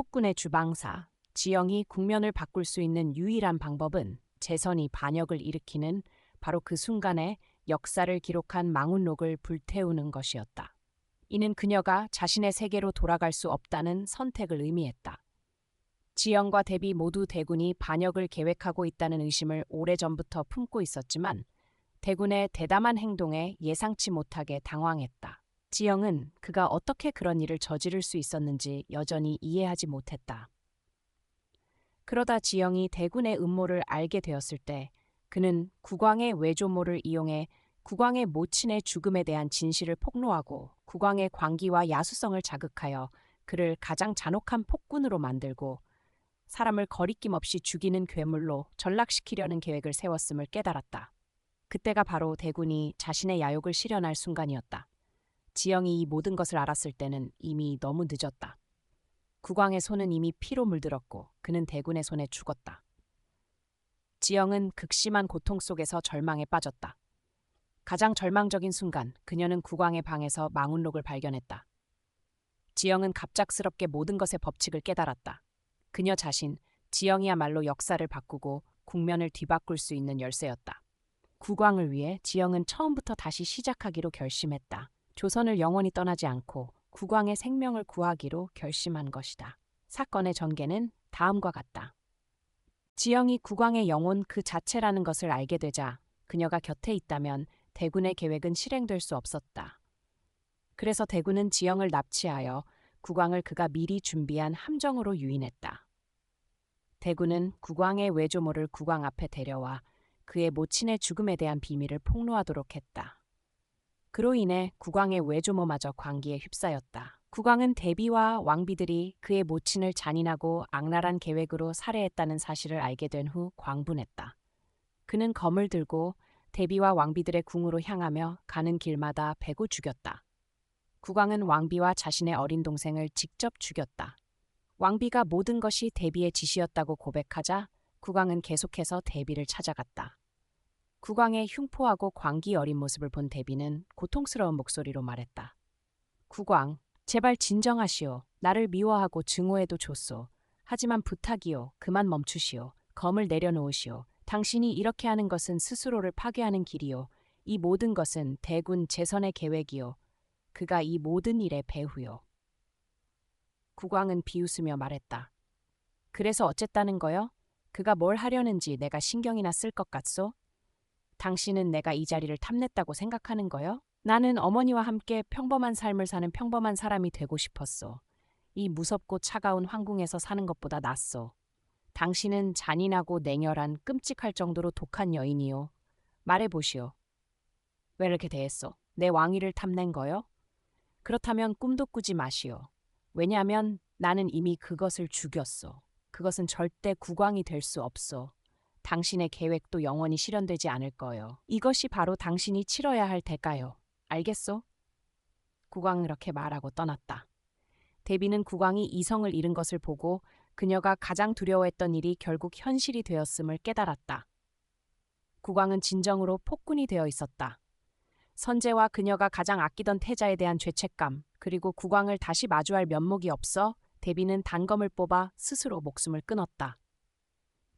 폭군의 주방사 지영이 국면을 바꿀 수 있는 유일한 방법은 재선이 반역을 일으키는 바로 그 순간에 역사를 기록한 망운록을 불태우는 것이었다. 이는 그녀가 자신의 세계로 돌아갈 수 없다는 선택을 의미했다. 지영과 대비 모두 대군이 반역을 계획하고 있다는 의심을 오래전부터 품고 있었지만 대군의 대담한 행동에 예상치 못하게 당황했다. 지영은 그가 어떻게 그런 일을 저지를 수 있었는지 여전히 이해하지 못했다. 그러다 지영이 대군의 음모를 알게 되었을 때 그는 국왕의 외조모를 이용해 국왕의 모친의 죽음에 대한 진실을 폭로하고 국왕의 광기와 야수성을 자극하여 그를 가장 잔혹한 폭군으로 만들고 사람을 거리낌 없이 죽이는 괴물로 전락시키려는 계획을 세웠음을 깨달았다. 그때가 바로 대군이 자신의 야욕을 실현할 순간이었다. 지영이 이 모든 것을 알았을 때는 이미 너무 늦었다. 국왕의 손은 이미 피로 물들었고 그는 대군의 손에 죽었다. 지영은 극심한 고통 속에서 절망에 빠졌다. 가장 절망적인 순간 그녀는 국왕의 방에서 망운록을 발견했다. 지영은 갑작스럽게 모든 것의 법칙을 깨달았다. 그녀 자신, 지영이야말로 역사를 바꾸고 국면을 뒤바꿀 수 있는 열쇠였다. 국왕을 위해 지영은 처음부터 다시 시작하기로 결심했다. 조선을 영원히 떠나지 않고 국왕의 생명을 구하기로 결심한 것이다. 사건의 전개는 다음과 같다. 지영이 국왕의 영혼 그 자체라는 것을 알게 되자 그녀가 곁에 있다면 대군의 계획은 실행될 수 없었다. 그래서 대군은 지영을 납치하여 국왕을 그가 미리 준비한 함정으로 유인했다. 대군은 국왕의 외조모를 국왕 앞에 데려와 그의 모친의 죽음에 대한 비밀을 폭로하도록 했다. 그로 인해 국왕의 외조모마저 광기에 휩싸였다. 국왕은 대비와 왕비들이 그의 모친을 잔인하고 악랄한 계획으로 살해했다는 사실을 알게 된 후 광분했다. 그는 검을 들고 대비와 왕비들의 궁으로 향하며 가는 길마다 베고 죽였다. 국왕은 왕비와 자신의 어린 동생을 직접 죽였다. 왕비가 모든 것이 대비의 짓이었다고 고백하자 국왕은 계속해서 대비를 찾아갔다. 국왕의 흉포하고 광기 어린 모습을 본 대비는 고통스러운 목소리로 말했다. 국왕, 제발 진정하시오. 나를 미워하고 증오해도 좋소. 하지만 부탁이오. 그만 멈추시오. 검을 내려놓으시오. 당신이 이렇게 하는 것은 스스로를 파괴하는 길이오. 이 모든 것은 대군 재선의 계획이오. 그가 이 모든 일의 배후요. 국왕은 비웃으며 말했다. 그래서 어쨌다는 거요? 그가 뭘 하려는지 내가 신경이나 쓸 것 같소? 당신은 내가 이 자리를 탐냈다고 생각하는 거요? 나는 어머니와 함께 평범한 삶을 사는 평범한 사람이 되고 싶었소. 이 무섭고 차가운 황궁에서 사는 것보다 낫소. 당신은 잔인하고 냉혈한 끔찍할 정도로 독한 여인이요. 말해보시오. 왜 이렇게 대했소? 내 왕위를 탐낸 거요? 그렇다면 꿈도 꾸지 마시오. 왜냐하면 나는 이미 그것을 죽였소. 그것은 절대 국왕이 될 수 없소. 당신의 계획도 영원히 실현되지 않을 거요. 이것이 바로 당신이 치러야 할 대가요. 알겠소? 국왕은 그렇게 말하고 떠났다. 대비는 국왕이 이성을 잃은 것을 보고 그녀가 가장 두려워했던 일이 결국 현실이 되었음을 깨달았다. 국왕은 진정으로 폭군이 되어 있었다. 선재와 그녀가 가장 아끼던 태자에 대한 죄책감, 그리고 국왕을 다시 마주할 면목이 없어 대비는 단검을 뽑아 스스로 목숨을 끊었다.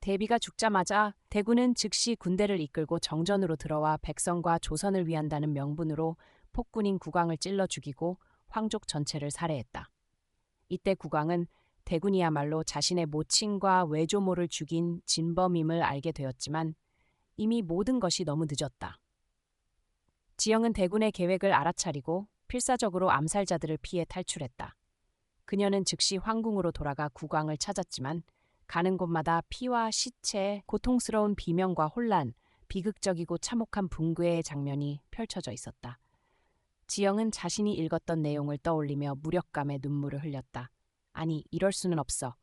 대비가 죽자마자 대군은 즉시 군대를 이끌고 정전으로 들어와 백성과 조선을 위한다는 명분으로 폭군인 국왕을 찔러 죽이고 황족 전체를 살해했다. 이때 국왕은 대군이야말로 자신의 모친과 외조모를 죽인 진범임을 알게 되었지만 이미 모든 것이 너무 늦었다. 지영은 대군의 계획을 알아차리고 필사적으로 암살자들을 피해 탈출했다. 그녀는 즉시 황궁으로 돌아가 국왕을 찾았지만 가는 곳마다 피와 시체, 고통스러운 비명과 혼란, 비극적이고 참혹한 붕괴의 장면이 펼쳐져 있었다. 지영은 자신이 읽었던 내용을 떠올리며 무력감에 눈물을 흘렸다. 아니, 이럴 수는 없어.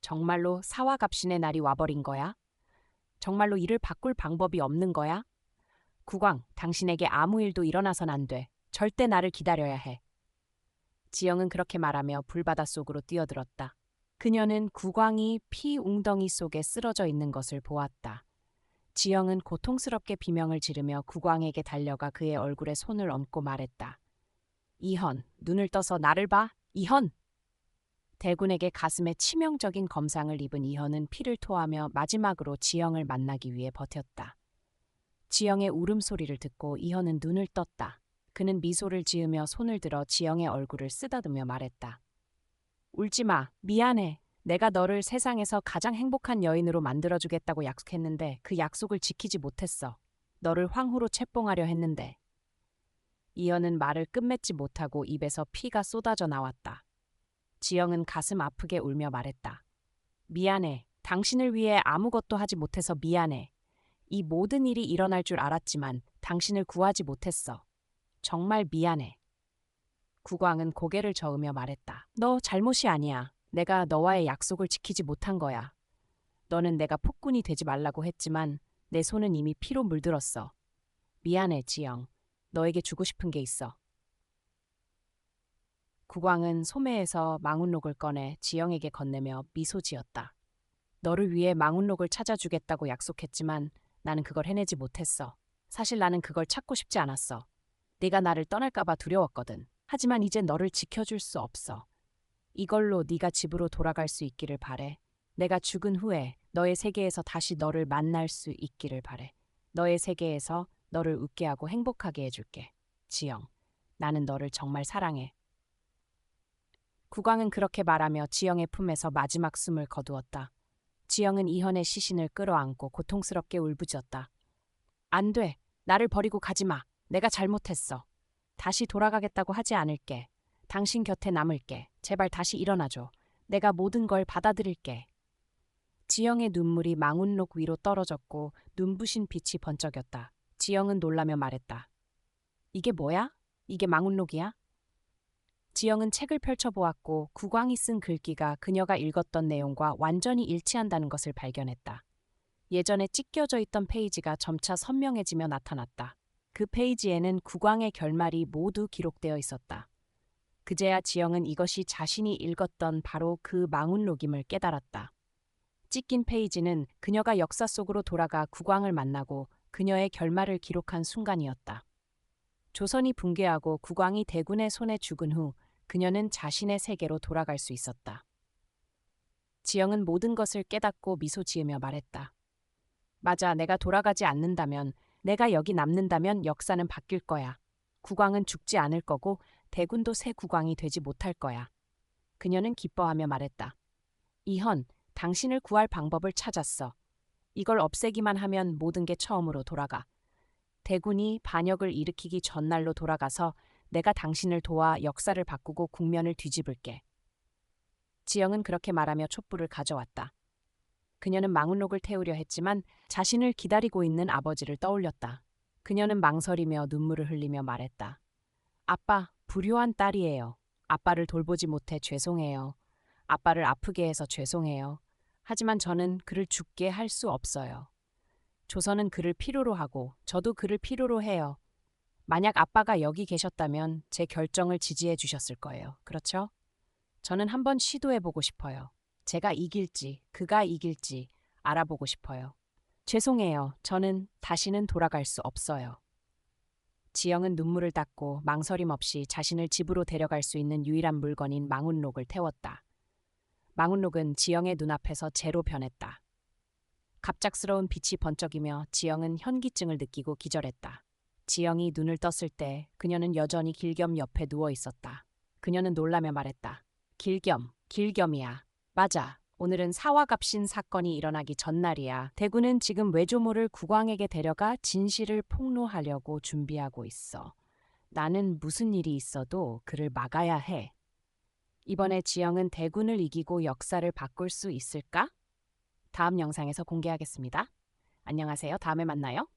정말로 사화갑신의 날이 와버린 거야? 정말로 이를 바꿀 방법이 없는 거야? 국왕, 당신에게 아무 일도 일어나선 안 돼. 절대 나를 기다려야 해. 지영은 그렇게 말하며 불바다 속으로 뛰어들었다. 그녀는 국왕이 피 웅덩이 속에 쓰러져 있는 것을 보았다. 지영은 고통스럽게 비명을 지르며 국왕에게 달려가 그의 얼굴에 손을 얹고 말했다. 이현, 눈을 떠서 나를 봐. 이현! 대군에게 가슴에 치명적인 검상을 입은 이현은 피를 토하며 마지막으로 지영을 만나기 위해 버텼다. 지영의 울음소리를 듣고 이현은 눈을 떴다. 그는 미소를 지으며 손을 들어 지영의 얼굴을 쓰다듬며 말했다. 울지 마. 미안해. 내가 너를 세상에서 가장 행복한 여인으로 만들어주겠다고 약속했는데 그 약속을 지키지 못했어. 너를 황후로 채봉하려 했는데. 이현은 말을 끝맺지 못하고 입에서 피가 쏟아져 나왔다. 지영은 가슴 아프게 울며 말했다. 미안해. 당신을 위해 아무것도 하지 못해서 미안해. 이 모든 일이 일어날 줄 알았지만 당신을 구하지 못했어. 정말 미안해. 국왕은 고개를 저으며 말했다. 너 잘못이 아니야. 내가 너와의 약속을 지키지 못한 거야. 너는 내가 폭군이 되지 말라고 했지만 내 손은 이미 피로 물들었어. 미안해, 지영. 너에게 주고 싶은 게 있어. 국왕은 소매에서 망운록을 꺼내 지영에게 건네며 미소 지었다. 너를 위해 망운록을 찾아주겠다고 약속했지만 나는 그걸 해내지 못했어. 사실 나는 그걸 찾고 싶지 않았어. 네가 나를 떠날까봐 두려웠거든. 하지만 이제 너를 지켜줄 수 없어. 이걸로 네가 집으로 돌아갈 수 있기를 바래. 내가 죽은 후에 너의 세계에서 다시 너를 만날 수 있기를 바래. 너의 세계에서 너를 웃게 하고 행복하게 해줄게. 지영, 나는 너를 정말 사랑해. 국왕은 그렇게 말하며 지영의 품에서 마지막 숨을 거두었다. 지영은 이현의 시신을 끌어안고 고통스럽게 울부짖었다. 안 돼. 나를 버리고 가지 마. 내가 잘못했어. 다시 돌아가겠다고 하지 않을게. 당신 곁에 남을게. 제발 다시 일어나줘. 내가 모든 걸 받아들일게. 지영의 눈물이 망운록 위로 떨어졌고 눈부신 빛이 번쩍였다. 지영은 놀라며 말했다. 이게 뭐야? 이게 망운록이야? 지영은 책을 펼쳐보았고 국왕이 쓴 글귀가 그녀가 읽었던 내용과 완전히 일치한다는 것을 발견했다. 예전에 찢겨져 있던 페이지가 점차 선명해지며 나타났다. 그 페이지에는 국왕의 결말이 모두 기록되어 있었다. 그제야 지영은 이것이 자신이 읽었던 바로 그 망운록임을 깨달았다. 찢긴 페이지는 그녀가 역사 속으로 돌아가 국왕을 만나고 그녀의 결말을 기록한 순간이었다. 조선이 붕괴하고 국왕이 대군의 손에 죽은 후 그녀는 자신의 세계로 돌아갈 수 있었다. 지영은 모든 것을 깨닫고 미소 지으며 말했다. 맞아, 내가 돌아가지 않는다면, 내가 여기 남는다면 역사는 바뀔 거야. 국왕은 죽지 않을 거고 대군도 새 국왕이 되지 못할 거야. 그녀는 기뻐하며 말했다. 이현, 당신을 구할 방법을 찾았어. 이걸 없애기만 하면 모든 게 처음으로 돌아가. 대군이 반역을 일으키기 전날로 돌아가서 내가 당신을 도와 역사를 바꾸고 국면을 뒤집을게. 지영은 그렇게 말하며 촛불을 가져왔다. 그녀는 망운록을 태우려 했지만 자신을 기다리고 있는 아버지를 떠올렸다. 그녀는 망설이며 눈물을 흘리며 말했다. 아빠, 불효한 딸이에요. 아빠를 돌보지 못해 죄송해요. 아빠를 아프게 해서 죄송해요. 하지만 저는 그를 죽게 할 수 없어요. 조선은 그를 필요로 하고 저도 그를 필요로 해요. 만약 아빠가 여기 계셨다면 제 결정을 지지해 주셨을 거예요. 그렇죠? 저는 한번 시도해보고 싶어요. 제가 이길지, 그가 이길지 알아보고 싶어요. 죄송해요. 저는 다시는 돌아갈 수 없어요. 지영은 눈물을 닦고 망설임 없이 자신을 집으로 데려갈 수 있는 유일한 물건인 망운록을 태웠다. 망운록은 지영의 눈앞에서 재로 변했다. 갑작스러운 빛이 번쩍이며 지영은 현기증을 느끼고 기절했다. 지영이 눈을 떴을 때 그녀는 여전히 길겸 옆에 누워 있었다. 그녀는 놀라며 말했다. 길겸이야. 맞아. 오늘은 사화갑신 사건이 일어나기 전날이야. 대군은 지금 외조모를 국왕에게 데려가 진실을 폭로하려고 준비하고 있어. 나는 무슨 일이 있어도 그를 막아야 해. 이번에 지영은 대군을 이기고 역사를 바꿀 수 있을까? 다음 영상에서 공개하겠습니다. 안녕하세요. 다음에 만나요.